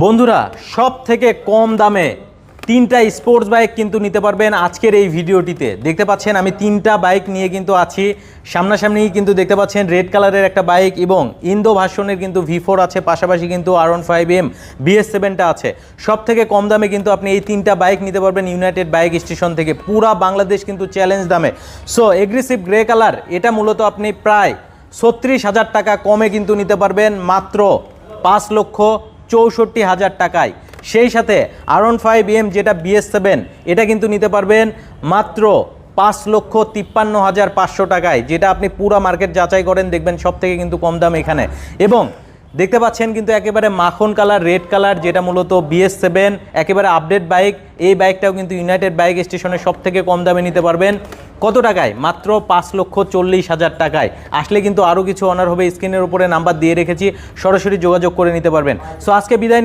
বন্ধুরা সব থেকে কম দামে তিনটা স্পোর্টস বাইক কিন্তু নিতে পারবেন আজকের এই ভিডিওটিতে। দেখতে পাচ্ছেন আমি তিনটা বাইক নিয়ে কিন্তু আছি, সামনাসামনি কিন্তু দেখতে পাচ্ছেন রেড কালারের একটা বাইক এবং ইন্দো ভার্সনের কিন্তু V4 আছে, পাশাপাশি কিন্তু R15M BS7টা আছে। সব থেকে কম দামে কিন্তু আপনি এই তিনটা বাইক নিতে পারবেন ইউনাইটেড বাইক স্টেশন থেকে, পুরা বাংলাদেশ কিন্তু চ্যালেঞ্জ দামে। সো এগ্রেসিভ গ্রে কালার, এটা মূলত আপনি প্রায় 36,000 টাকা কমে কিন্তু নিতে পারবেন মাত্র 5,64,000 টাকায়। সেই সাথে R15M যেটা BS7 এটা কিন্তু নিতে পারবেন মাত্র 5,53,500 টাকায়, যেটা আপনি পুরো মার্কেট যাচাই করেন দেখবেন সব থেকে কিন্তু কম দাম এখানে। এবং দেখতে পাচ্ছেন কিন্তু একেবারে মাখন কালার রেড কালার, যেটা মূলত BS7 একেবারে আপডেট বাইক। এই বাইকটাও কিন্তু ইউনাইটেড বাইক স্টেশনে সব থেকে কম দামে নিতে পারবেন। কত টাকায়? মাত্র 5,40,000 টাকায়। আসলে কিন্তু আরও কিছু অনার হবে, স্ক্রিনের উপরে নাম্বার দিয়ে রেখেছি, সরাসরি যোগাযোগ করে নিতে পারবেন। সো আজকে বিদায়।